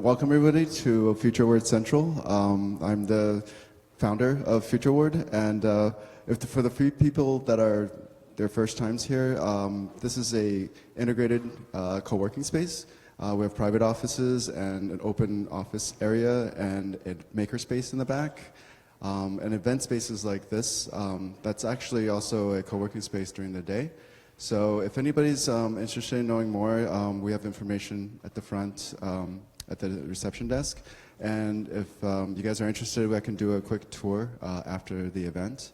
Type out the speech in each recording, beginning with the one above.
Welcome everybody to FutureWard Central. I'm the founder of FutureWard, and for the few people that are their first times here, this is a integrated co-working space. We have private offices and an open office area and a maker space in the back. And event spaces like this, that's actually also a co-working space during the day. So if anybody's interested in knowing more, we have information at the front at the reception desk. And if you guys are interested, I can do a quick tour after the event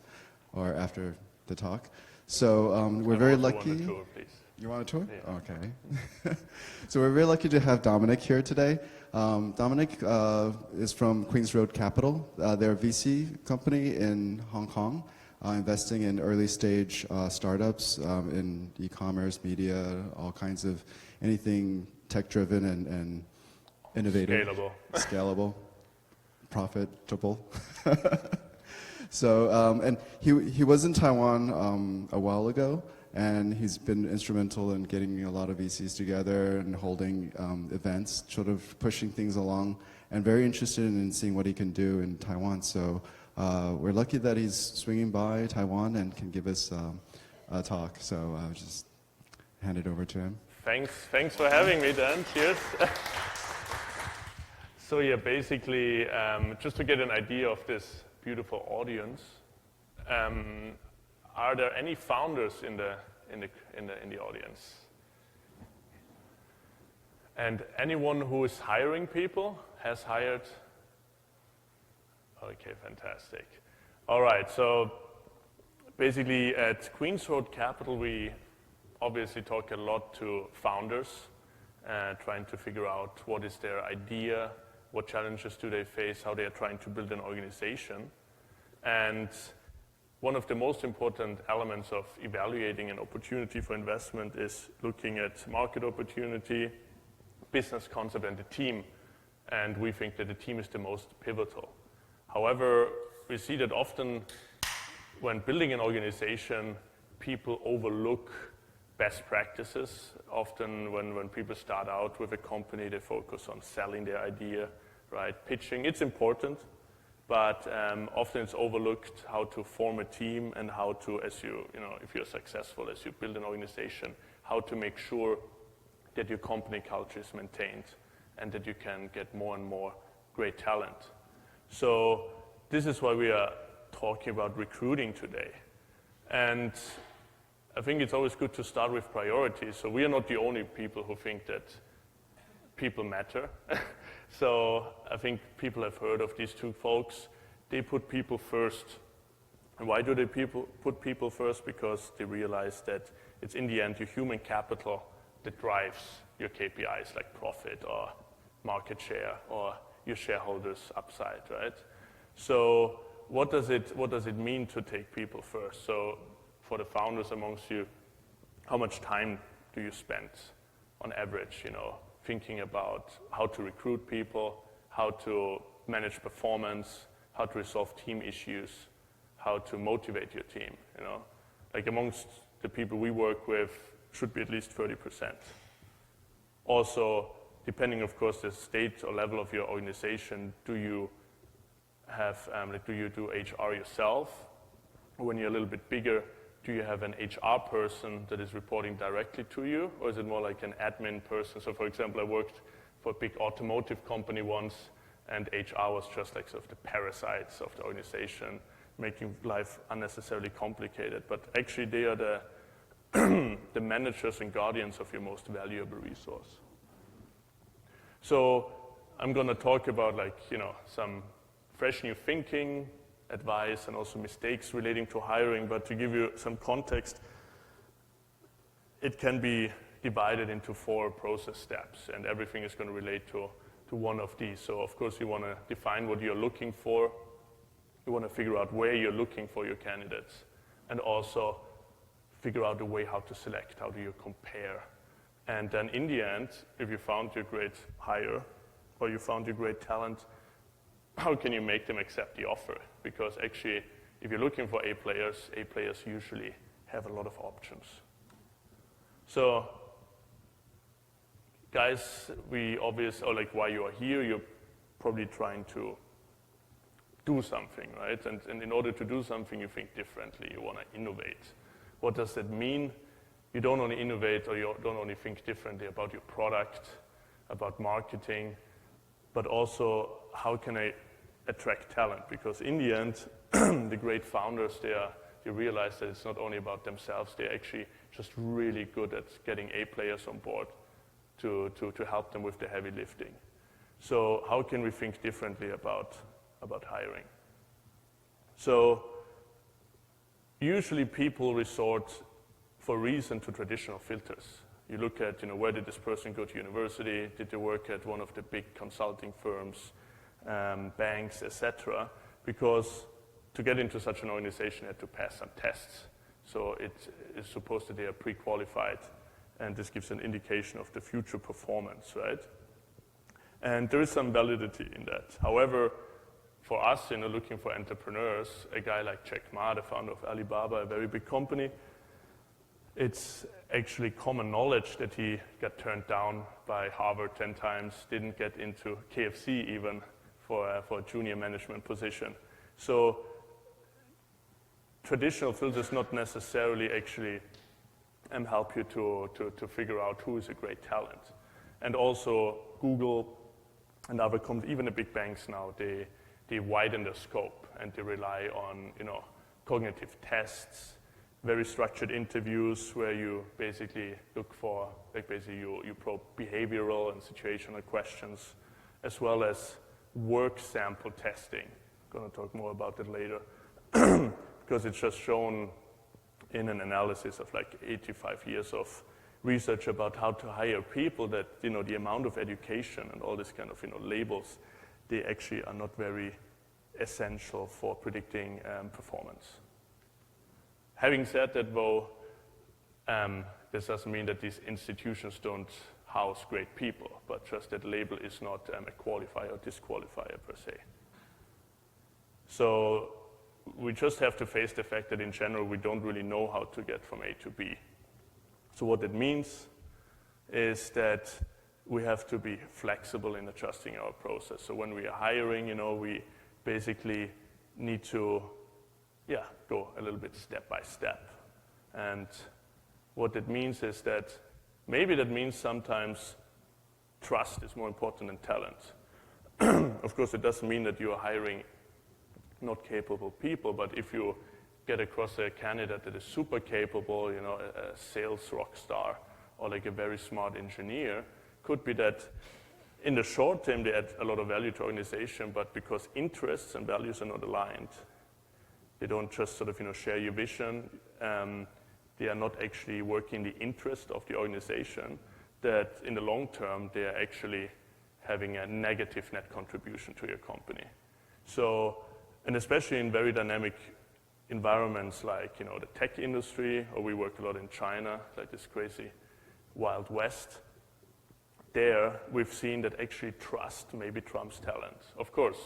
or after the talk. So we're very lucky. Want a tour, please. You want a tour? Yeah. Okay. So we're very lucky to have Dominik here today. Dominik is from Queens Road Capital. They're a VC company in Hong Kong, investing in early stage startups in e-commerce, media, all kinds of anything tech-driven and innovative. Scalable. Profitable. So, and he was in Taiwan a while ago, and he's been instrumental in getting a lot of VCs together and holding events, sort of pushing things along, and very interested in seeing what he can do in Taiwan. So we're lucky that he's swinging by Taiwan and can give us a talk. So I'll just hand it over to him. Thanks for having me, Dan. Cheers. So yeah, basically, just to get an idea of this beautiful audience, are there any founders in the audience? And anyone who is hiring people has hired? Okay, fantastic. All right, so basically at Queens Road Capital, we obviously talk a lot to founders, trying to figure out what is their idea, what challenges do they face, how they are trying to build an organization. And one of the most important elements of evaluating an opportunity for investment is looking at market opportunity, business concept, and the team. And we think that the team is the most pivotal. However, we see that often when building an organization, people overlook best practices. Often when people start out with a company, they focus on selling their idea, right? Pitching, it's important, but often it's overlooked how to form a team and how to, if you're successful, as you build an organization, how to make sure that your company culture is maintained and that you can get more and more great talent. So this is why we are talking about recruiting today. And I think it's always good to start with priorities. So we are not the only people who think that people matter. So I think people have heard of these two folks. They put people first. And why do they put people first? Because they realize that it's in the end your human capital that drives your KPIs like profit or market share or your shareholders' upside, right? So what does it mean to take people first? So for the founders amongst you, how much time do you spend on average, thinking about how to recruit people, how to manage performance, how to resolve team issues, how to motivate your team, Like amongst the people we work with, should be at least 30%. Also, depending, of course, the state or level of your organization, do you do HR yourself? Or when you're a little bit bigger, do you have an HR person that is reporting directly to you, or is it more like an admin person? So for example, I worked for a big automotive company once, and HR was just like sort of the parasites of the organization, making life unnecessarily complicated. But actually they are the managers and guardians of your most valuable resource. So I'm going to talk about some fresh new thinking, advice, and also mistakes relating to hiring. But to give you some context, it can be divided into 4 process steps, and everything is going to relate to one of these. So of course you want to define what you're looking for. You want to figure out where you're looking for your candidates, and also figure out a way how to select, how do you compare. And then in the end, if you found your great hire or you found your great talent, how can you make them accept the offer? Because actually, if you're looking for A players usually have a lot of options. So guys, or like why you are here, you're probably trying to do something, right? And in order to do something, you think differently. You want to innovate. What does that mean? You don't only innovate or you don't only think differently about your product, about marketing, but also how can I attract talent? Because in the end, the great founders, they realize that it's not only about themselves, they're actually just really good at getting A players on board to help them with the heavy lifting. So how can we think differently about hiring? So usually people resort for reason to traditional filters. You look at, where did this person go to university? Did they work at one of the big consulting firms, banks, etc.? Because to get into such an organization, you had to pass some tests. So it is supposed that they are pre-qualified, and this gives an indication of the future performance, right? And there is some validity in that. However, for us, looking for entrepreneurs, a guy like Jack Ma, the founder of Alibaba, a very big company, it's actually common knowledge that he got turned down by Harvard 10 times, didn't get into KFC even for a junior management position. So traditional filters not necessarily actually help you to figure out who is a great talent. And also Google and other companies, even the big banks now, they widen their scope and they rely on cognitive tests, very structured interviews where you basically look for, you probe behavioral and situational questions, as well as work sample testing. I'm going to talk more about it later, because it's just shown in an analysis of like 85 years of research about how to hire people that, the amount of education and all this kind of, labels, they actually are not very essential for predicting performance. Having said that, though, this doesn't mean that these institutions don't house great people, but just that label is not a qualifier or disqualifier per se. So we just have to face the fact that in general we don't really know how to get from A to B. So what it means is that we have to be flexible in adjusting our process. So when we are hiring, we basically need to go a little bit step by step. And what it means is that maybe that means sometimes trust is more important than talent. Of course, it doesn't mean that you are hiring not capable people, but if you get across a candidate that is super capable, a sales rock star or like a very smart engineer, could be that in the short term they add a lot of value to organization, but because interests and values are not aligned, they don't just sort of share your vision, they are not actually working in the interest of the organization, that in the long term they are actually having a negative net contribution to your company. So, and especially in very dynamic environments like the tech industry, or we work a lot in China, like this crazy Wild West, there we've seen that actually trust maybe trumps talent. Of course,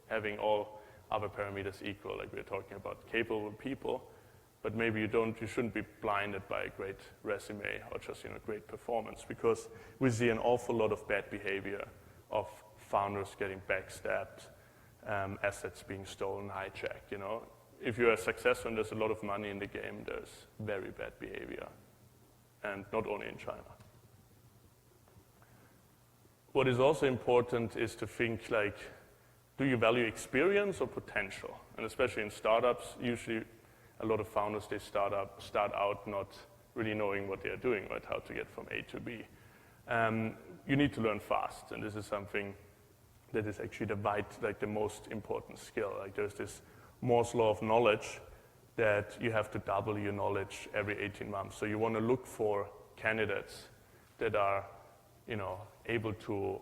having all other parameters equal, like we're talking about capable people, but maybe you shouldn't be blinded by a great resume or just great performance, because we see an awful lot of bad behavior of founders getting backstabbed, assets being stolen, hijacked. If you are successful and there's a lot of money in the game, there's very bad behavior, and not only in China. What is also important is to think like, do you value experience or potential? And especially in startups, usually a lot of founders, they start out not really knowing what they are doing, right? How to get from A to B. You need to learn fast, and this is something that is actually the most important skill. Like there's this Moore's law of knowledge that you have to double your knowledge every 18 months. So you want to look for candidates that are, able to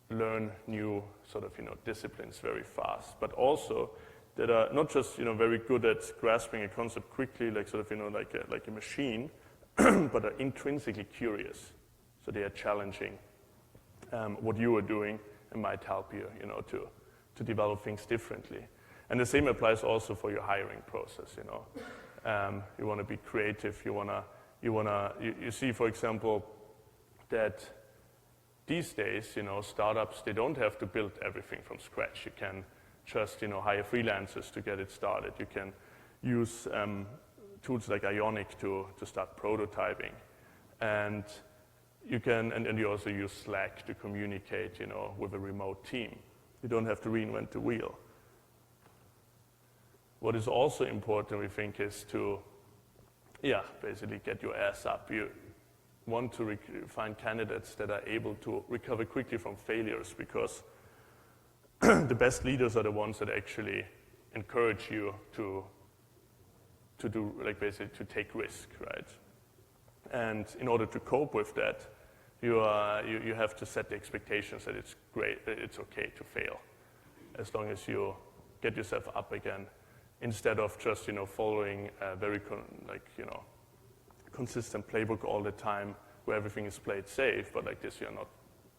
learn new sort of, disciplines very fast, but also that are not just, very good at grasping a concept quickly, like sort of, like a machine, but are intrinsically curious. So they are challenging what you are doing and might help you, to develop things differently. And the same applies also for your hiring process. You want to be creative. You see, for example, that these days, startups, they don't have to build everything from scratch. You can just, hire freelancers to get it started. You can use tools like Ionic to start prototyping. And you can, and you also use Slack to communicate, with a remote team. You don't have to reinvent the wheel. What is also important, we think, is to, basically get your ass up. You want to find candidates that are able to recover quickly from failures, because the best leaders are the ones that actually encourage you to do, like, basically to take risk, right? And in order to cope with that, you have to set the expectations that it's great, that it's okay to fail, as long as you get yourself up again, instead of just following a very consistent playbook all the time where everything is played safe, but like this you're not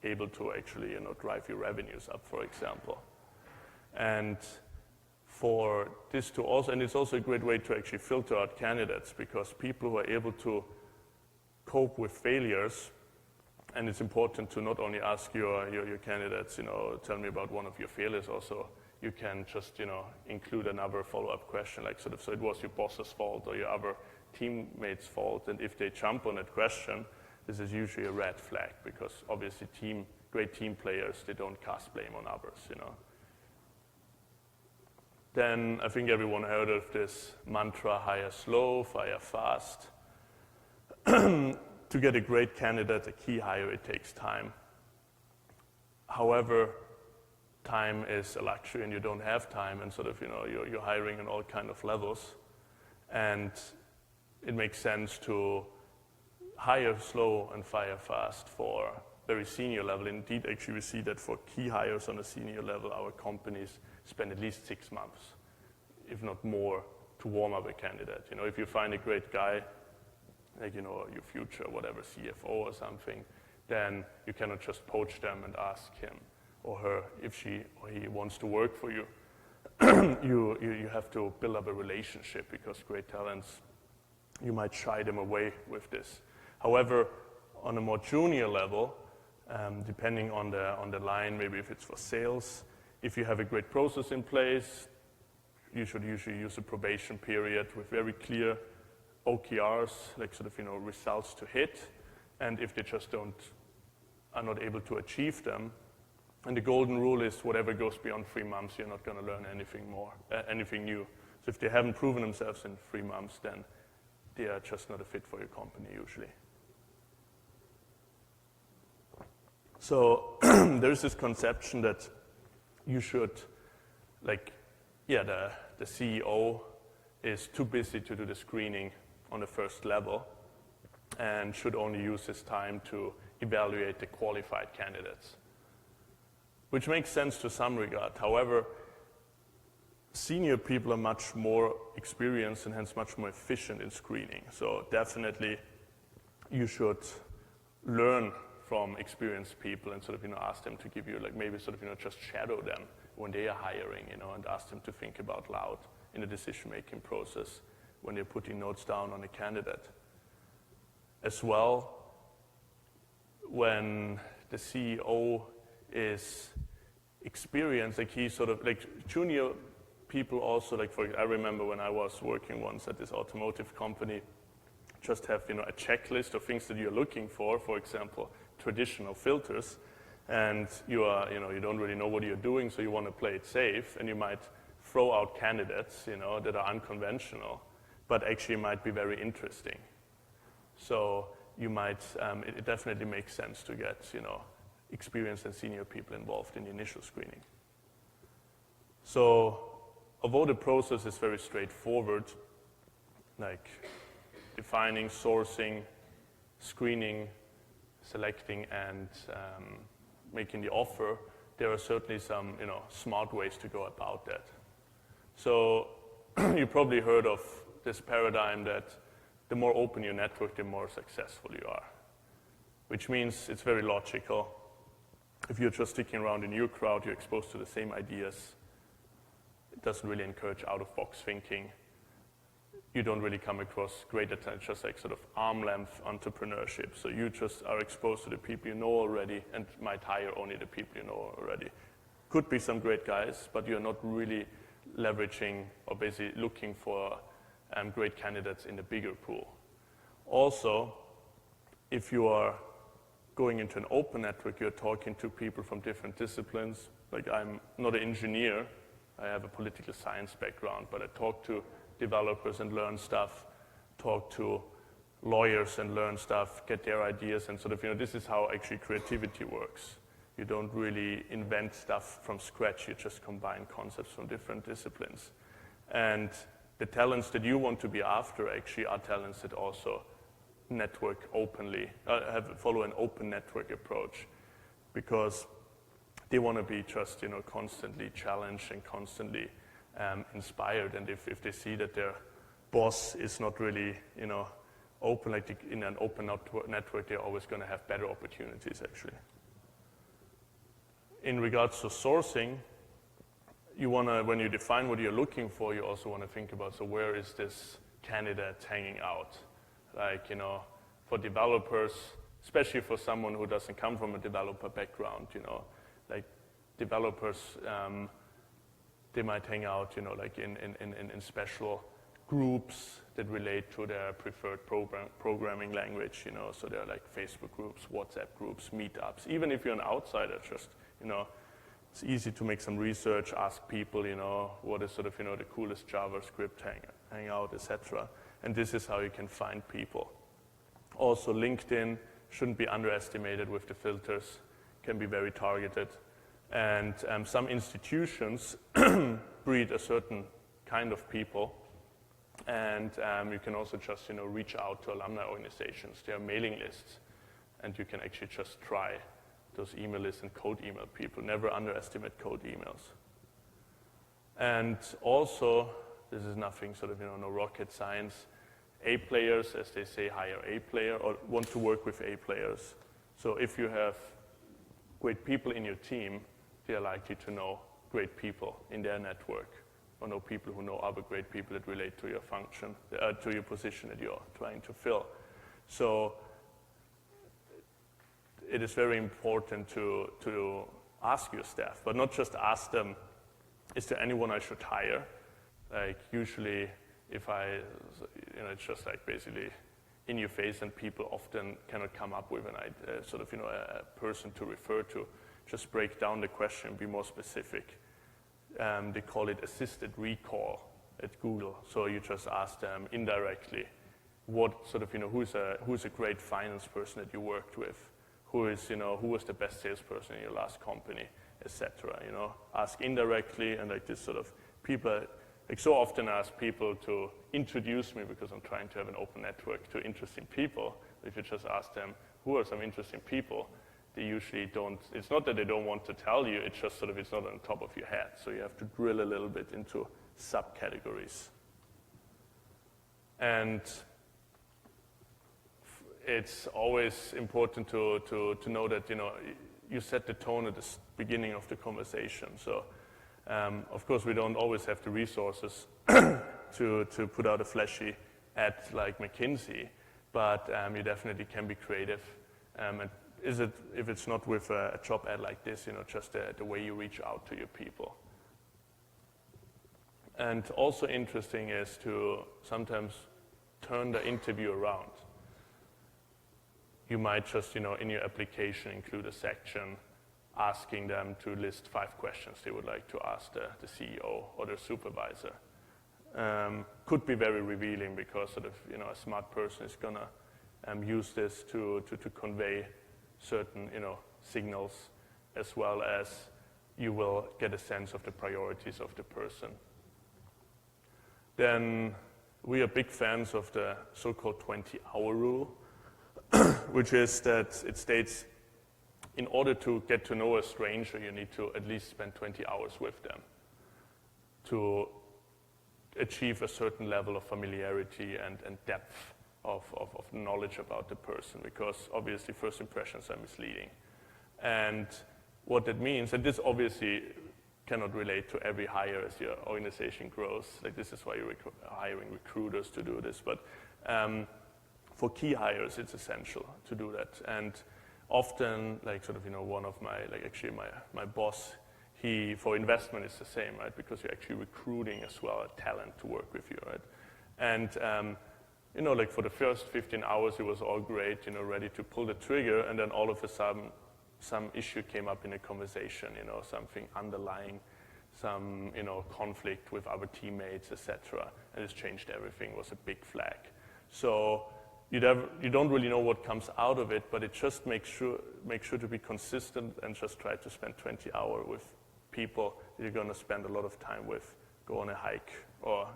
able to actually drive your revenues up, for example. And for this to also, and it's also a great way to actually filter out candidates, because people who are able to cope with failures, and it's important to not only ask your candidates, tell me about one of your failures, also you can just include another follow-up question, like so it was your boss's fault or your other teammates' fault, and if they jump on that question, this is usually a red flag, because obviously great team players, they don't cast blame on others, Then I think everyone heard of this mantra, hire slow, fire fast. To get a great candidate, a key hire, it takes time. However, time is a luxury and you don't have time, and you're hiring on all kind of levels. And it makes sense to hire slow and fire fast for very senior level. Indeed, actually, we see that for key hires on a senior level, our companies spend at least 6 months, if not more, to warm up a candidate. If you find a great guy, like, your future, whatever, CFO or something, then you cannot just poach them and ask him or her if she or he wants to work for you. You have to build up a relationship, because great talents, you might shy them away with this. However, on a more junior level, depending on the line, maybe if it's for sales, if you have a great process in place, you should usually use a probation period with very clear OKRs, like results to hit, and if they just are not able to achieve them, and the golden rule is whatever goes beyond 3 months, you're not going to learn anything new. So if they haven't proven themselves in 3 months, then they are just not a fit for your company usually. So there's this conception that you should, the CEO is too busy to do the screening on the first level and should only use his time to evaluate the qualified candidates, which makes sense to some regard. However, senior people are much more experienced and hence much more efficient in screening. So definitely you should learn from experienced people and ask them to give you, maybe just shadow them when they are hiring, and ask them to think about loud in the decision-making process when they're putting notes down on a candidate. As well, when the CEO is experienced, junior people also, I remember when I was working once at this automotive company, just have a checklist of things that you're looking for example, traditional filters, and you don't really know what you're doing, so you want to play it safe, and you might throw out candidates, that are unconventional, but actually might be very interesting. So you might, it definitely makes sense to get, experienced and senior people involved in the initial screening. So although the process is very straightforward, like defining, sourcing, screening, selecting, and making the offer, there are certainly some smart ways to go about that. So you probably heard of this paradigm that the more open your network, the more successful you are, which means it's very logical. If you're just sticking around in your crowd, you're exposed to the same ideas. It doesn't really encourage out-of-box thinking. you don't really come across great attention, just like sort of arm length entrepreneurship. So you just are exposed to the people you know already and might hire only the people you know already. Could be some great guys, but you're not really leveraging or basically looking for great candidates in the bigger pool. Also, if you are going into an open network, you're talking to people from different disciplines. Like I'm not an engineer, I have a political science background, but I talk to developers and learn stuff, talk to lawyers and learn stuff, get their ideas, and sort of, this is how actually creativity works. You don't really invent stuff from scratch, you just combine concepts from different disciplines. And the talents that you want to be after actually are talents that also network openly, follow an open network approach, because they want to be just, constantly challenged and constantly inspired. And if they see that their boss is not really, open, like in an open network, they're always going to have better opportunities, actually. In regards to sourcing, you want to, when you define what you're looking for, you also want to think about, so where is this candidate hanging out? Like, for developers, especially for someone who doesn't come from a developer background, like developers, they might hang out, like in special groups that relate to their preferred programming language, so there are like Facebook groups, WhatsApp groups, meetups. Even if you're an outsider, just, it's easy to make some research, ask people, what is sort of, the coolest JavaScript hangout, etc. And this is how you can find people. Also, LinkedIn shouldn't be underestimated with the filters, can be very targeted. And some institutions breed a certain kind of people. And you can also just, reach out to alumni organizations. There are mailing lists, and you can actually just try those email lists and cold email people. Never underestimate cold emails. And also, this is nothing sort of, no rocket science. A players, as they say, hire A player or want to work with A players. So if you have great people in your team, they are likely to know great people in their network, or know people who know other great people that relate to your function, to your position that you're trying to fill. So it is very important to ask your staff, but not just ask them, is there anyone I should hire? Like usually if it's just like basically in your face, and people often cannot come up with a person to refer to. Just break down the question, be more specific. They call it assisted recall at Google. So you just ask them indirectly, what sort of, who's a great finance person that you worked with? Who was the best salesperson in your last company, etc. Ask indirectly, and like this sort of people, like so often I ask people to introduce me because I'm trying to have an open network to interesting people. If you just ask them, who are some interesting people, they usually don't, it's not that they don't want to tell you, it's just sort of, it's not on the top of your head. So you have to drill a little bit into subcategories. And it's always important to know that, you set the tone at the beginning of the conversation. So, of course, we don't always have the resources to put out a flashy ad like McKinsey, but you definitely can be creative. And if it's not with a job ad like this, just the way you reach out to your people. And also interesting is to sometimes turn the interview around. You might just, in your application include a section asking them to list 5 questions they would like to ask the CEO or the supervisor. Could be very revealing because sort of, a smart person is gonna use this to convey certain, signals, as well as you will get a sense of the priorities of the person. Then we are big fans of the so-called 20-hour rule, which is that it states in order to get to know a stranger, you need to at least spend 20 hours with them to achieve a certain level of familiarity and depth of knowledge about the person, because obviously first impressions are misleading. And what that means, and this obviously cannot relate to every hire as your organization grows. Like this is why you're hiring recruiters to do this. But for key hires, it's essential to do that. And often, like sort of, one of my, like actually my boss, he, for investment is the same, right? Because you're actually recruiting as well talent to work with you, right? And, like for the first 15 hours, it was all great, ready to pull the trigger. And then all of a sudden, some issue came up in a conversation, something underlying, some, conflict with other teammates, etc. And it's changed everything, it was a big flag. So you don't really know what comes out of it, but it just makes sure to be consistent and just try to spend 20 hours with people that you're going to spend a lot of time with, go on a hike or,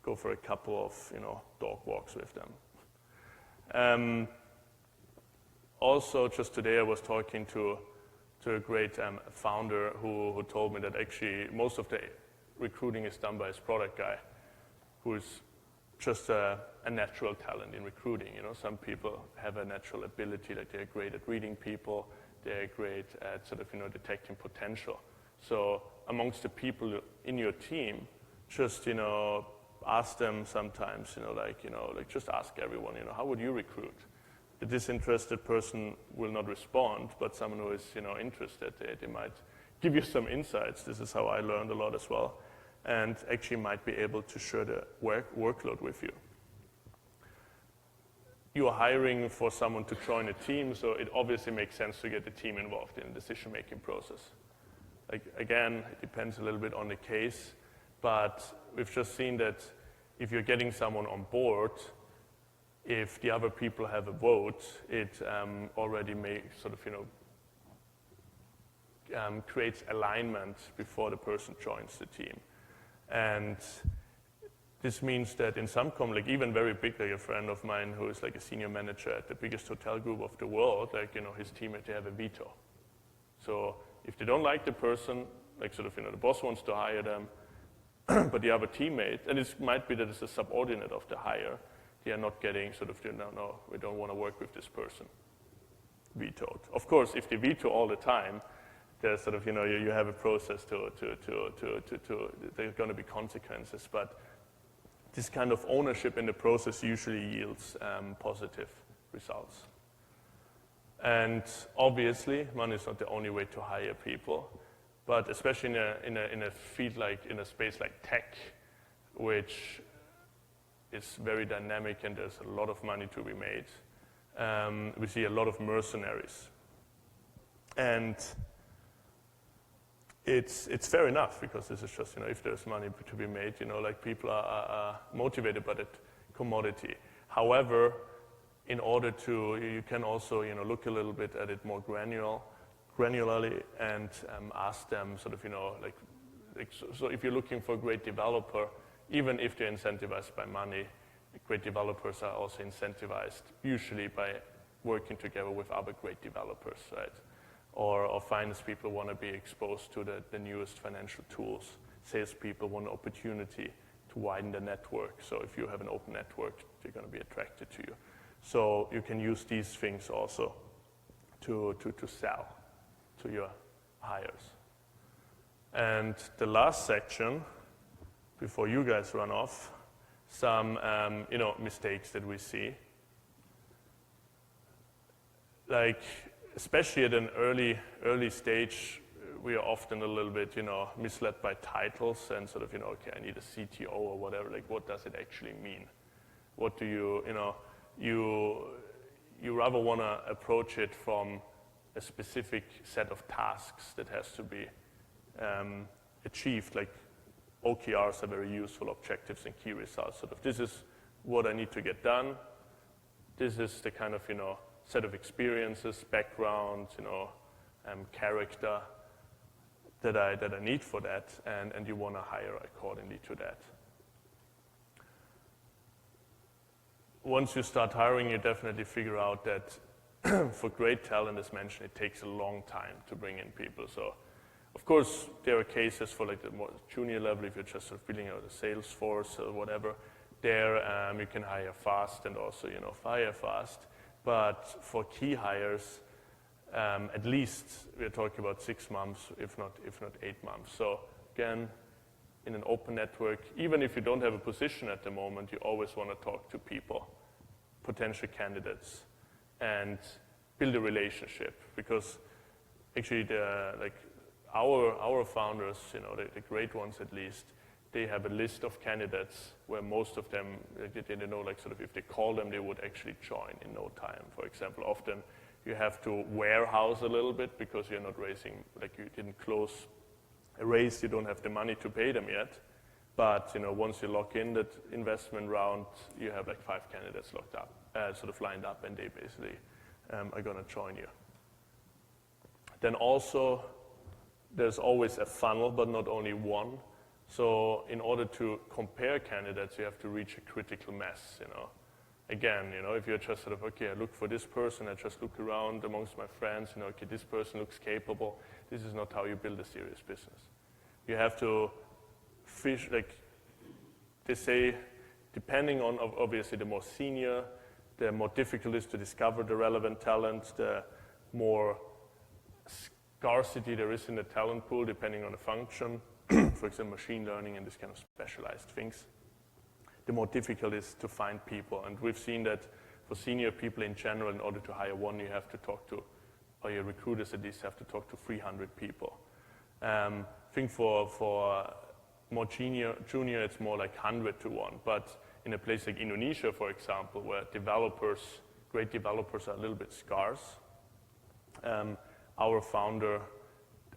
go for a couple of, dog walks with them. Also, just today I was talking to a great founder who told me that actually most of the recruiting is done by his product guy, who is just a natural talent in recruiting. Some people have a natural ability, like they're great at reading people, they're great at sort of, detecting potential. So amongst the people in your team, just, ask them sometimes, like just ask everyone, how would you recruit? The disinterested person will not respond, but someone who is, interested, they might give you some insights. This is how I learned a lot as well, and actually might be able to share the workload with you. You are hiring for someone to join a team, so it obviously makes sense to get the team involved in the decision-making process. Like, again, it depends a little bit on the case, but we've just seen that if you're getting someone on board, if the other people have a vote, it already makes sort of, creates alignment before the person joins the team. And this means that in some companies, like even very big, like a friend of mine who is like a senior manager at the biggest hotel group of the world, like, his teammate, they have a veto. So if they don't like the person, like sort of, the boss wants to hire them, but the other teammate, and it might be that it's a subordinate of the hire, they are not getting sort of, no, we don't want to work with this person, vetoed. Of course, if they veto all the time, there's sort of, you have a process there's going to be consequences, but this kind of ownership in the process usually yields positive results. And obviously, money is not the only way to hire people, but especially in a field like, in a space like tech, which is very dynamic and there's a lot of money to be made, we see a lot of mercenaries. And it's fair enough, because this is just, if there's money to be made, like people are motivated by that commodity. However, in order to, you can also, look a little bit at it more granularly and ask them sort of, so if you're looking for a great developer, even if they're incentivized by money, great developers are also incentivized usually by working together with other great developers, right? Or finance people want to be exposed to the newest financial tools. Salespeople want an opportunity to widen the network. So if you have an open network, they're going to be attracted to you. So you can use these things also to sell to your hires. And the last section, before you guys run off, some mistakes that we see. Like, especially at an early stage, we are often a little bit, misled by titles and sort of, okay, I need a CTO or whatever. Like, what does it actually mean? What do you rather want to approach it from a specific set of tasks that has to be achieved. Like, OKRs are very useful, objectives and key results. Sort of, this is what I need to get done. This is the kind of, set of experiences, background, character that I need for that, and you want to hire accordingly to that. Once you start hiring, you definitely figure out that for great talent, as mentioned, it takes a long time to bring in people. So, of course, there are cases for like the more junior level, if you're just sort of building out a sales force or whatever, there you can hire fast and also, fire fast. But for key hires, At least we're talking about 6 months, if not 8 months. So again, in an open network, even if you don't have a position at the moment, you always want to talk to people, potential candidates, and build a relationship. Because actually, our founders, the great ones at least, they have a list of candidates where most of them, they know, if they call them, they would actually join in no time. For example, often you have to warehouse a little bit because you're not raising, you didn't close a raise, you don't have the money to pay them yet. But once you lock in that investment round, you have 5 candidates locked up, lined up, and they basically are going to join you. Then also, there's always a funnel, but not only one. So in order to compare candidates, you have to reach a critical mass, Again, if you're just okay, I look for this person, I just look around amongst my friends, okay, this person looks capable. This is not how you build a serious business. You have to fish, they say, depending on, obviously, the more senior, the more difficult it is to discover the relevant talent, the more scarcity there is in the talent pool, depending on the function. For example, machine learning and this kind of specialized things. The more difficult it is to find people. And we've seen that for senior people in general, in order to hire one, you have to talk to, or your recruiters at least have to talk to 300 people. I think for more junior, it's more like 100 to 1. But in a place like Indonesia, for example, where great developers are a little bit scarce, our founder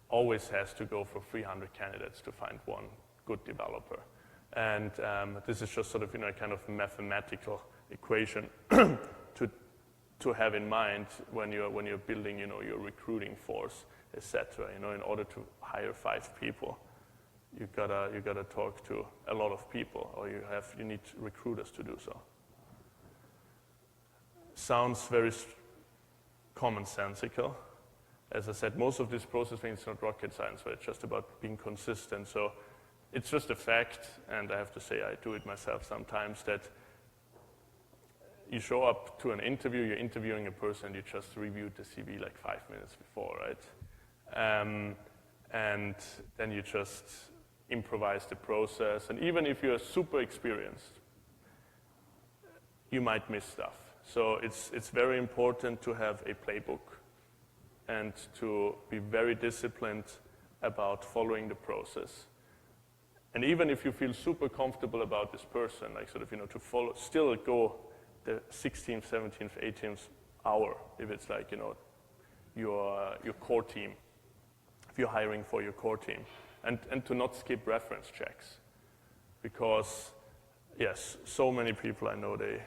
always has to go for 300 candidates to find one good developer. And this is just a kind of mathematical equation to have in mind when you're building your recruiting force, etc. In order to hire 5 people, you gotta talk to a lot of people, or you need recruiters to do so. Sounds very commonsensical. As I said, most of this process thing is not rocket science, but it's just about being consistent. So it's just a fact, and I have to say I do it myself sometimes, that you show up to an interview, you're interviewing a person, you just reviewed the CV 5 minutes before, right? And then you just improvise the process. And even if you're super experienced, you might miss stuff. So it's very important to have a playbook and to be very disciplined about following the process. And even if you feel super comfortable about this person, to follow, still go the 16th, 17th, 18th hour, if it's your core team, if you're hiring for your core team, and to not skip reference checks, because yes, so many people I know they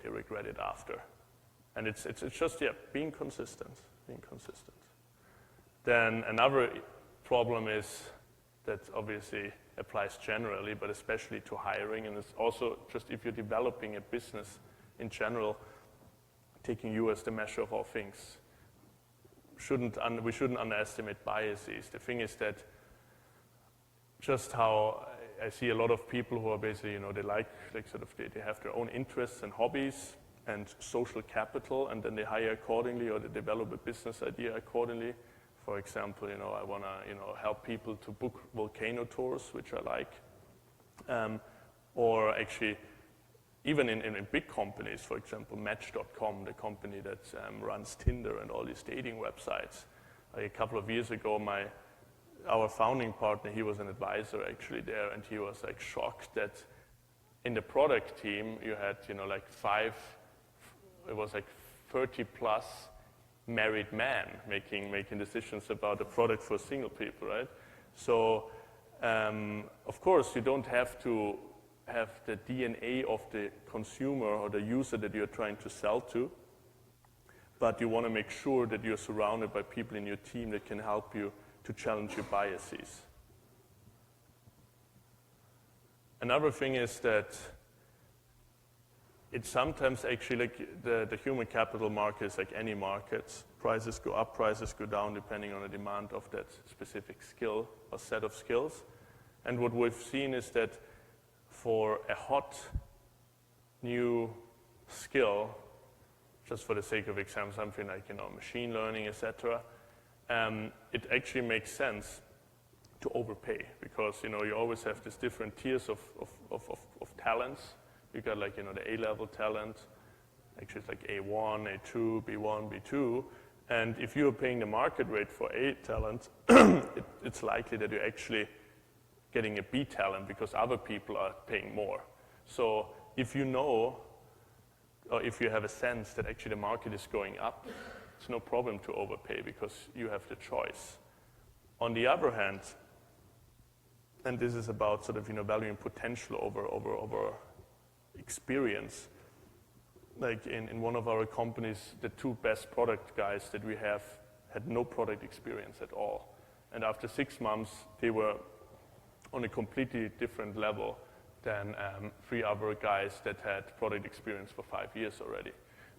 regret it after, and it's just being consistent. Then another problem is that obviously applies generally, but especially to hiring, and it's also just if you're developing a business in general, taking you as the measure of all things. We shouldn't underestimate biases. The thing is that just how I see a lot of people who are basically, they have their own interests and hobbies and social capital, and then they hire accordingly, or they develop a business idea accordingly. For example, I want to help people to book volcano tours, which I like. Or actually, even in big companies, for example, Match.com, the company that runs Tinder and all these dating websites. A couple of years ago, our founding partner, he was an advisor actually there, and he was shocked that in the product team you had 30 plus married men making decisions about a product for single people, right? So of course you don't have to have the DNA of the consumer or the user that you're trying to sell to, but you want to make sure that you're surrounded by people in your team that can help you to challenge your biases. Another thing is that it's sometimes actually the human capital market is like any market. Prices go up, prices go down depending on the demand of that specific skill or set of skills. And what we've seen is that for a hot new skill, just for the sake of example, something like, machine learning, etc., it actually makes sense to overpay because, you always have these different tiers of talents. You got like, the A-level talent, actually it's like A1, A2, B1, B2. And if you're paying the market rate for A talent, it's likely that you're actually getting a B talent because other people are paying more. So if you know, or if you have a sense that actually the market is going up, it's no problem to overpay because you have the choice. On the other hand, and this is about sort of, valuing potential over experience. Like in one of our companies, the 2 best product guys that we have had no product experience at all. And after 6 months, they were on a completely different level than 3 other guys that had product experience for 5 years already.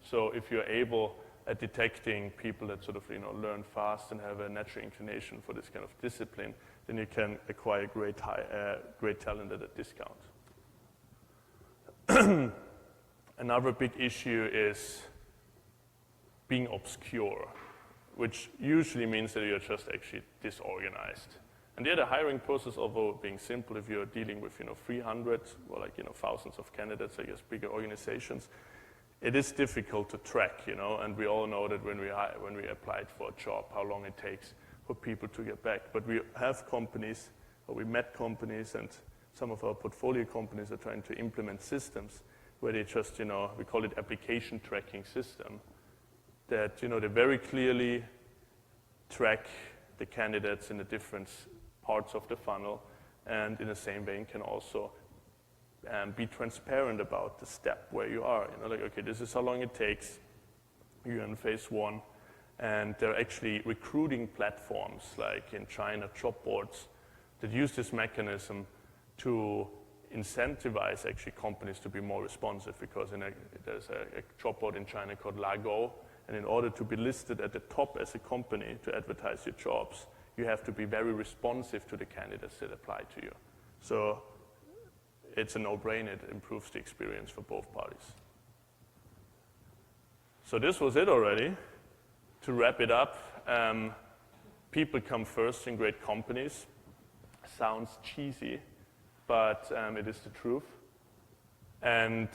So if you're able at detecting people that sort of, learn fast and have a natural inclination for this kind of discipline, then you can acquire great talent at a discount. Another big issue is being obscure, which usually means that you're just actually disorganized. And the hiring process, although being simple, if you're dealing with 300 or thousands of candidates, I guess bigger organizations, it is difficult to track, and we all know that when we applied for a job, how long it takes for people to get back. But we have companies, or we met companies, and some of our portfolio companies are trying to implement systems where they just, we call it application tracking system, that, they very clearly track the candidates in the different parts of the funnel, and in the same vein can also be transparent about the step where you are. Like, okay, this is how long it takes. You're in phase 1, and there are actually recruiting platforms, like in China, job boards, that use this mechanism to incentivize actually companies to be more responsive, because there's a job board in China called Lago, and in order to be listed at the top as a company to advertise your jobs, you have to be very responsive to the candidates that apply to you. So it's a no-brainer. It improves the experience for both parties. So this was it already. To wrap it up, people come first in great companies. Sounds cheesy, but it is the truth. And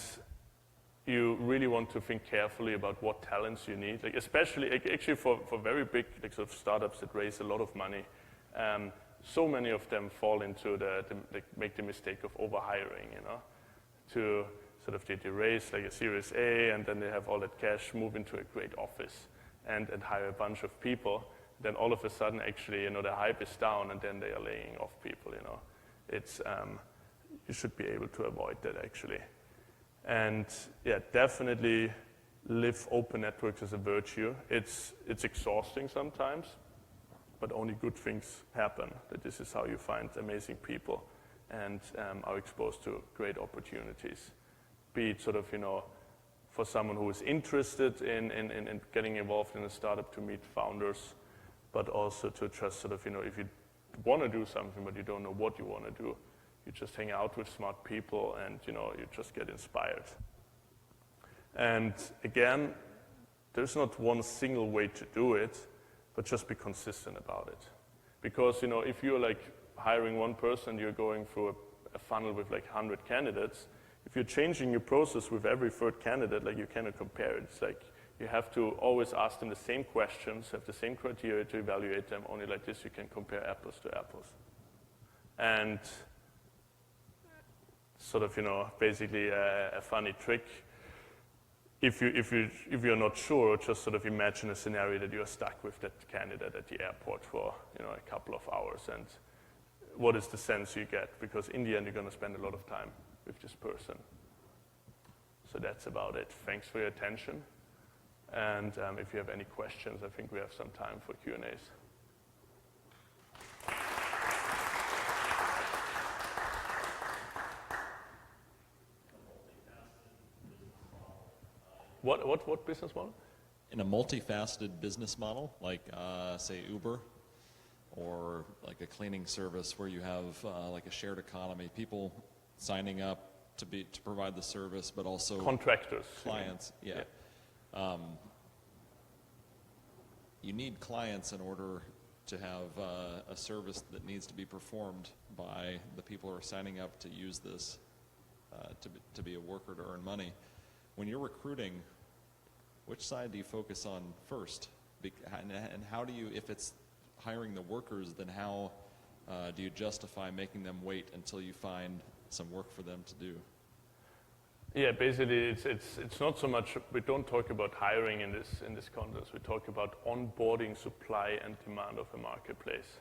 you really want to think carefully about what talents you need, like especially actually for very big sort of startups that raise a lot of money. So many of them fall into make the mistake of overhiring, to sort of they raise like a Series A, and then they have all that cash, move into a great office and hire a bunch of people. Then all of a sudden, actually, the hype is down, and then they are laying off people. It's you should be able to avoid that actually. And yeah, definitely live open networks as a virtue. It's exhausting sometimes, but only good things happen. That this is how you find amazing people and are exposed to great opportunities. Be it sort of, for someone who is interested in getting involved in a startup, to meet founders, but also to just sort of, if you want to do something but you don't know what you want to do, you just hang out with smart people and, you just get inspired. And again, there's not one single way to do it, but just be consistent about it. Because, if you're like hiring one person, you're going through a funnel with like 100 candidates. If you're changing your process with every third candidate, like you cannot compare it. It's like you have to always ask them the same questions, have the same criteria to evaluate them. Only like this you can compare apples to apples. And sort of, basically a funny trick. If you're not sure, just sort of imagine a scenario that you're stuck with that candidate at the airport for a couple of hours, and what is the sense you get? Because in the end, you're going to spend a lot of time with this person. So that's about it. Thanks for your attention. And if you have any questions, I think we have some time for Q&As. What business model? In a multifaceted business model, like say Uber, or like a cleaning service where you have like a shared economy, people signing up to provide the service, but also contractors, clients. Yeah. You need clients in order to have a service that needs to be performed by the people who are signing up to use this to be a worker to earn money. When you're recruiting, which side do you focus on first? And how do you, if it's hiring the workers, then how do you justify making them wait until you find some work for them to do? Yeah, basically, it's not so much. We don't talk about hiring in this context. We talk about onboarding supply and demand of a marketplace.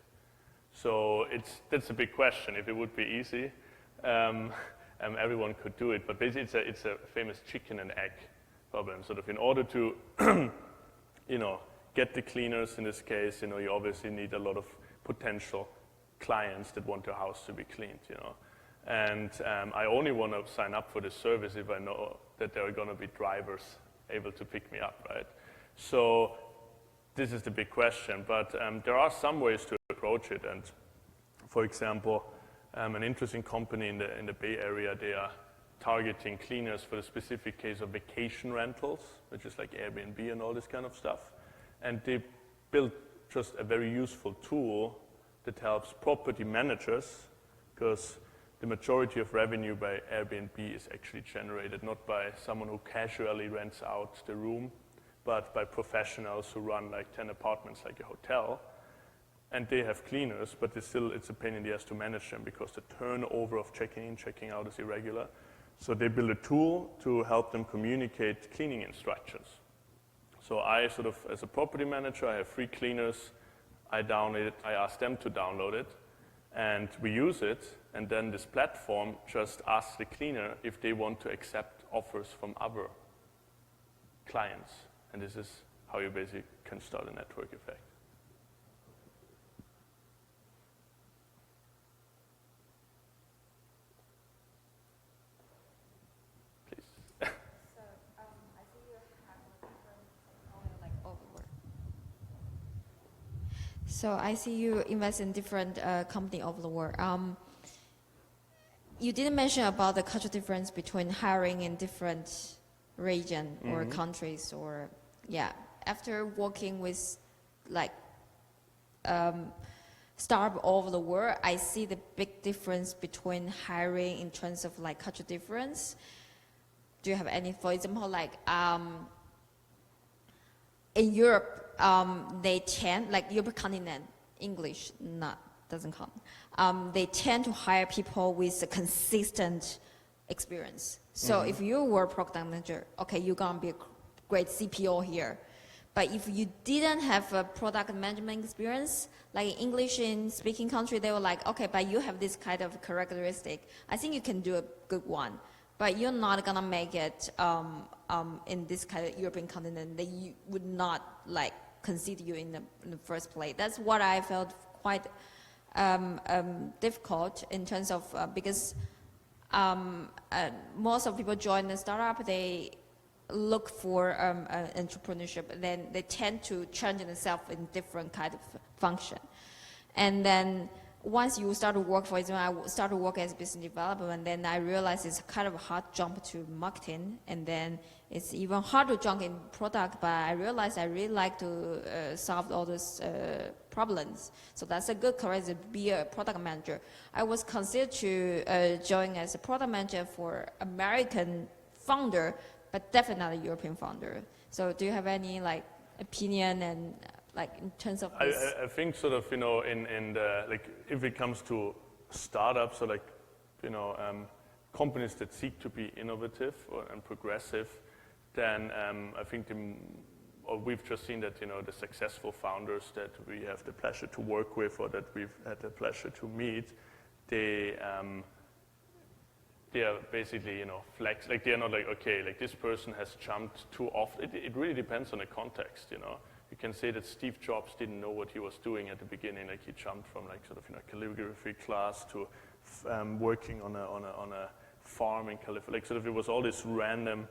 So that's a big question. If it would be easy, everyone could do it. But basically, it's a famous chicken and egg problem. Sort of, in order to, get the cleaners in this case, you obviously need a lot of potential clients that want their house to be cleaned, And I only want to sign up for this service if I know that there are going to be drivers able to pick me up, right? So this is the big question. But there are some ways to approach it. And for example, an interesting company in the Bay Area, they are targeting cleaners for the specific case of vacation rentals, which is like Airbnb and all this kind of stuff. And they built just a very useful tool that helps property managers, because the majority of revenue by Airbnb is actually generated not by someone who casually rents out the room, but by professionals who run like 10 apartments like a hotel. And they have cleaners, but it's a pain in the ass to manage them because the turnover of checking in, checking out is irregular. So they build a tool to help them communicate cleaning instructions. So I sort of, as a property manager, I have 3 cleaners. I download it, I ask them to download it, and we use it, and then this platform just asks the cleaner if they want to accept offers from other clients. And this is how you basically can start a network effect. Please. So I see you have different portfolio like Overpaying. So I see you invest in different company over the world. You didn't mention about the cultural difference between hiring in different region or countries, or after working with like startup all over the world, I see the big difference between hiring in terms of like cultural difference. Do you have any, for example, like in Europe, they tend, like European continent, English doesn't count. They tend to hire people with a consistent experience. So if you were a product manager, okay, you're gonna be a great CPO here. But if you didn't have a product management experience, like English in speaking country, they were like, okay, but you have this kind of characteristic. I think you can do a good one, but you're not gonna make it in this kind of European continent. They would not like consider you in the first place. That's what I felt quite difficult in terms of because most of people join the startup, they look for entrepreneurship, then they tend to change themselves in different kind of function. And then once you start to work, for example, I started to work as business developer, and then I realized it's kind of a hard jump to marketing, and then it's even hard to jump in product, but I realized I really like to solve all those problems. So that's a good career to be a product manager. I was considered to join as a product manager for American founder, but definitely not a European founder. So do you have any like opinion and like in terms of this? I think sort of, in the, like if it comes to startups or like, companies that seek to be innovative and progressive, then I think we've just seen that, the successful founders that we have the pleasure to work with or that we've had the pleasure to meet, they are basically, flex, like they're not like, okay, like this person has jumped too often. It really depends on the context, You can say that Steve Jobs didn't know what he was doing at the beginning, like he jumped from like sort of, calligraphy class to working on a farm in California. Like sort of it was all these random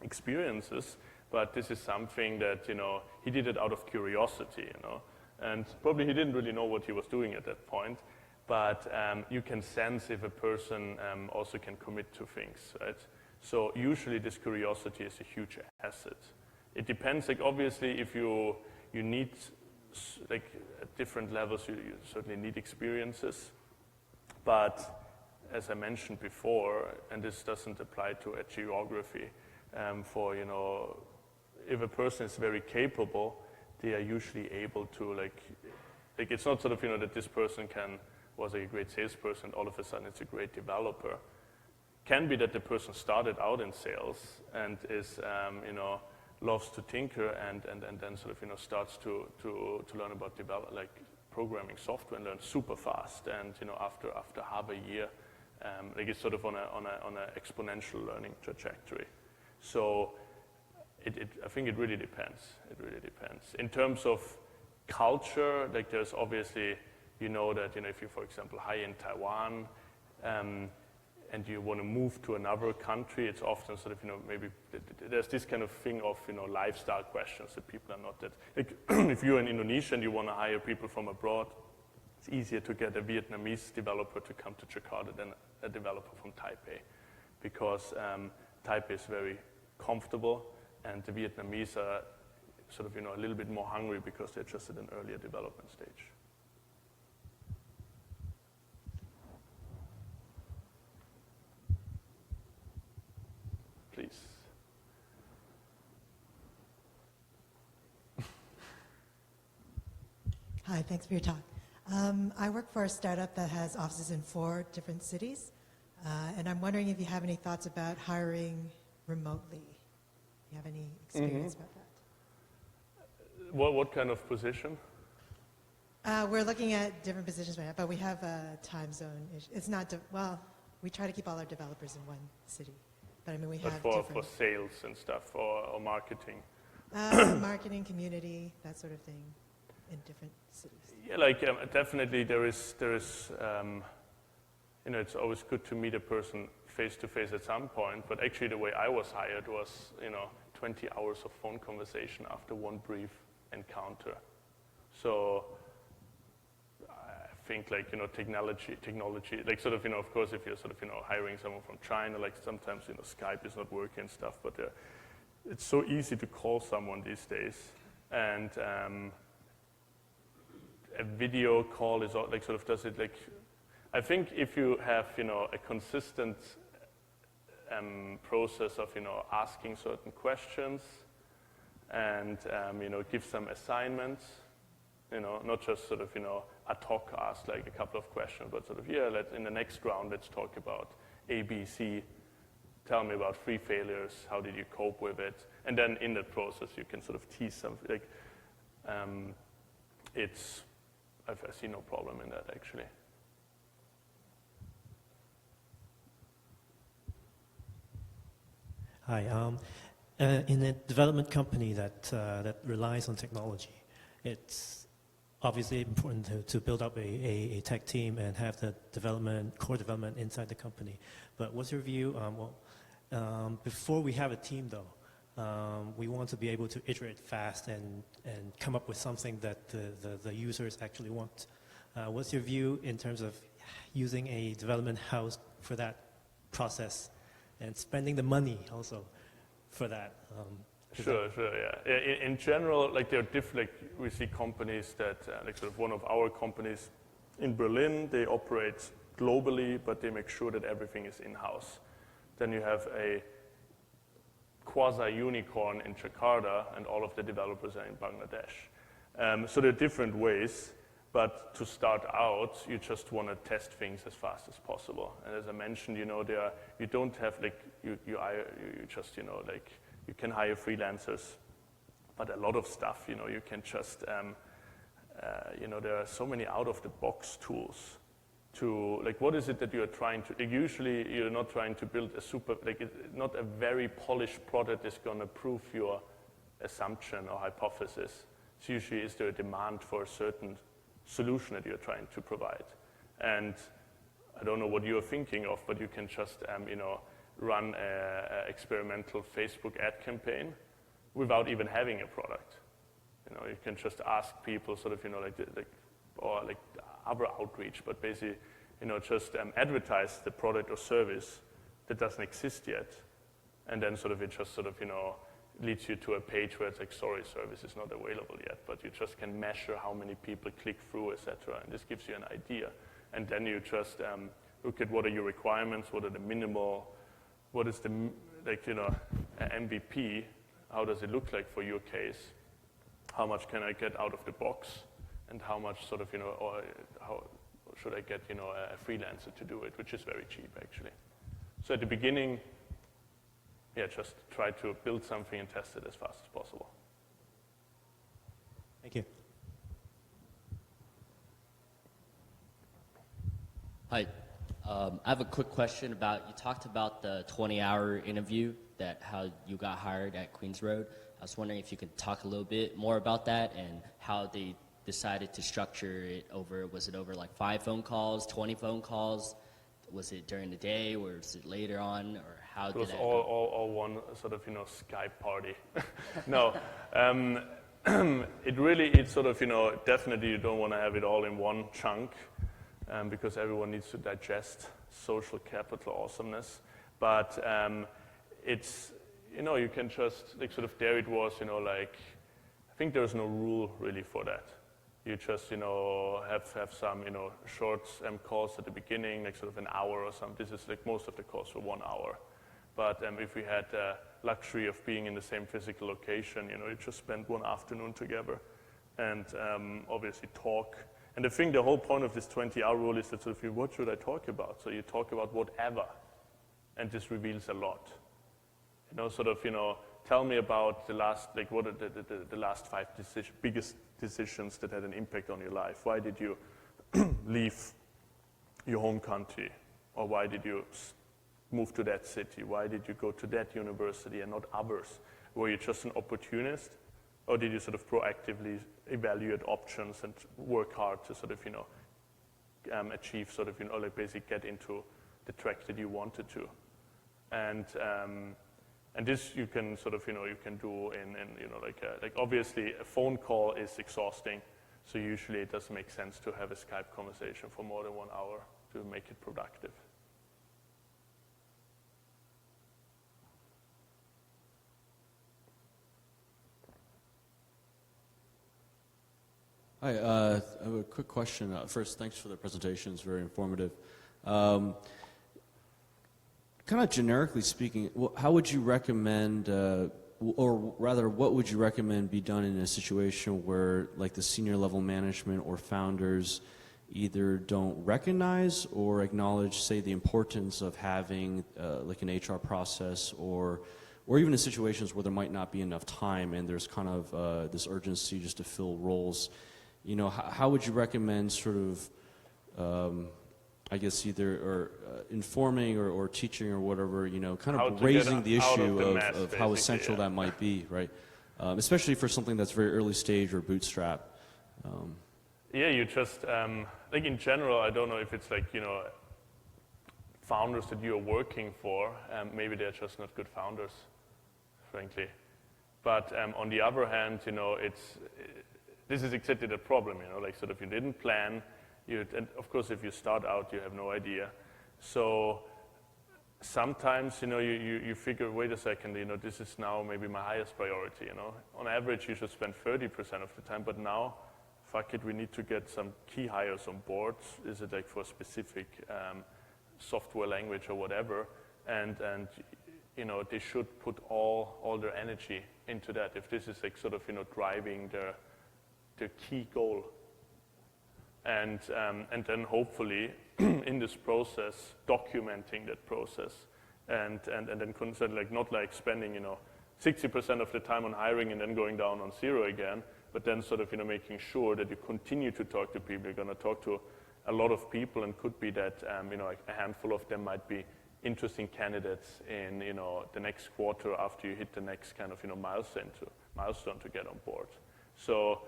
experiences, but this is something that, he did it out of curiosity, and probably he didn't really know what he was doing at that point. But you can sense if a person also can commit to things, right? So usually this curiosity is a huge asset. It depends. Like obviously, if you need like at different levels, you certainly need experiences. But as I mentioned before, and this doesn't apply to a geography, for if a person is very capable, they are usually able to like it's not sort of that this person was a great salesperson, all of a sudden it's a great developer. Can be that the person started out in sales and is loves to tinker and then sort of starts to learn about programming software and learns super fast, and after half a year it's sort of on a exponential learning trajectory. So I think it really depends. It really depends. In terms of culture, like there's obviously that if you, for example, hire in Taiwan and you want to move to another country, it's often sort of maybe there's this kind of thing of lifestyle questions that people are not that like if you're in Indonesia and you want to hire people from abroad, it's easier to get a Vietnamese developer to come to Jakarta than a developer from Taipei, because Taipei is very comfortable and the Vietnamese are sort of a little bit more hungry because they're just at an earlier development stage. Please. Hi, thanks for your talk. I work for a startup that has offices in 4 different cities, and I'm wondering if you have any thoughts about hiring remotely. Do you have any experience about that? What kind of position? We're looking at different positions right now, but we have a time zone issue. It's not, we try to keep all our developers in one city. But I mean, we have for sales and stuff, or marketing? Marketing, community, that sort of thing, in different cities. Yeah, like definitely there is it's always good to meet a person face to face at some point, but actually the way I was hired was 20 hours of phone conversation after one brief encounter. So I think technology, like sort of of course if you're sort of hiring someone from China, like sometimes Skype is not working and stuff, but it's so easy to call someone these days, and a video call is like sort of does it like. I think if you have a consistent process of asking certain questions and give some assignments, not just sort of ad hoc ask like a couple of questions, but sort of in the next round let's talk about A, B, C. Tell me about 3 failures. How did you cope with it? And then in that process you can sort of tease something like I see no problem in that actually. Hi. In a development company that relies on technology, it's obviously important to build up a tech team and have the core development inside the company. But what's your view? Before we have a team, though, we want to be able to iterate fast and come up with something that the users actually want. What's your view in terms of using a development house for that process and spending the money also for that? Sure, yeah. In general, like there are different. Like we see companies that, like sort of one of our companies in Berlin, they operate globally, but they make sure that everything is in-house. Then you have a quasi-unicorn in Jakarta, and all of the developers are in Bangladesh. So there are different ways, but to start out, you just want to test things as fast as possible. And as I mentioned, you don't have like you just like you can hire freelancers, but a lot of stuff you can just there are so many out-of-the-box tools. To like, what is it that you are trying to? Like, usually, you're not trying to build not a very polished product is going to prove your assumption or hypothesis. It's usually, is there a demand for a certain solution that you're trying to provide? And I don't know what you're thinking of, but you can just run a experimental Facebook ad campaign without even having a product. You can just ask people sort of or like other outreach, but basically just advertise the product or service that doesn't exist yet, and then sort of it just sort of leads you to a page where it's like, sorry, service is not available yet, but you just can measure how many people click through, etc. And this gives you an idea. And then you just look at what are your requirements, what are the minimal, what is the, like, you know, MVP, how does it look like for your case? How much can I get out of the box? And how much sort of, you know, or how should I get, you know, a freelancer to do it, which is very cheap, actually. So at the beginning, yeah, just try to build something and test it as fast as possible. Thank you. Hi. I have a quick question about, you talked about the 20-hour interview, that how you got hired at Queens Road. I was wondering if you could talk a little bit more about that and how they decided to structure it over, was it over like 5 phone calls, 20 phone calls? Was it during the day, or was it later on, or how did that go? It was all one sort of, you know, Skype party. No, it's sort of, you know, definitely you don't want to have it all in one chunk, because everyone needs to digest social capital awesomeness. But it's, you know, you can just, like, sort of there it was, you know, like, I think there's no rule really for that. You just, you know, have some, you know, short calls at the beginning, like sort of an hour or something. This is like most of the calls were 1 hour. But if we had the luxury of being in the same physical location, you know, you just spend one afternoon together and obviously talk. And the whole point of this 20-hour rule is that sort of, what should I talk about? So you talk about whatever, and this reveals a lot. You know, sort of, you know, tell me about the last, like, what are the last 5 biggest decisions that had an impact on your life? Why did you leave your home country? Or why did you move to that city? Why did you go to that university and not others? Were you just an opportunist? Or did you sort of proactively evaluate options and work hard to sort of, you know, achieve sort of, you know, like basically get into the track that you wanted to? And this you can sort of, you know, you can do in you know, like obviously a phone call is exhausting, so usually it doesn't make sense to have a Skype conversation for more than 1 hour to make it productive. Hi, I have a quick question. First, thanks for the presentation, it's very informative. Kind of generically speaking, how would you recommend, or rather, what would you recommend be done in a situation where, like, the senior level management or founders either don't recognize or acknowledge, say, the importance of having like an HR process, or even in situations where there might not be enough time and there's kind of this urgency just to fill roles? You know, how would you recommend sort of I guess either informing or teaching or whatever, you know, kind of raising the issue of how essential that might be, right? Especially for something that's very early stage or bootstrap. Yeah, you just, like in general, I don't know if it's like, you know, founders that you're working for, maybe they're just not good founders, frankly. But on the other hand, you know, this is exactly the problem, you know, like sort of you didn't plan, and of course, if you start out, you have no idea. So sometimes, you know, you figure, wait a second, you know, this is now maybe my highest priority, you know. On average, you should spend 30% of the time, but now, fuck it, we need to get some key hires on board. Is it like for a specific software language or whatever? And you know, they should put all their energy into that. If this is like sort of, you know, driving their key goal. And then hopefully in this process, documenting that process, and then consider, like, not like spending, you know, 60% of the time on hiring and then going down on 0 again, but then sort of, you know, making sure that you continue to talk to people. You're going to talk to a lot of people, and could be that you know, like a handful of them might be interesting candidates in, you know, the next quarter after you hit the next kind of, you know, milestone to get on board. So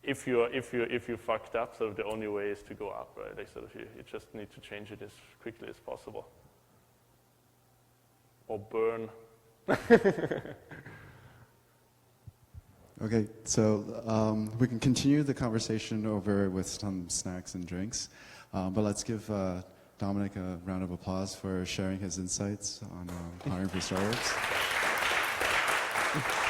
if you fucked up, so the only way is to go up, right? Like sort of you just need to change it as quickly as possible, or burn. Okay, so we can continue the conversation over with some snacks and drinks, but let's give Dominik a round of applause for sharing his insights on hiring for startups. you.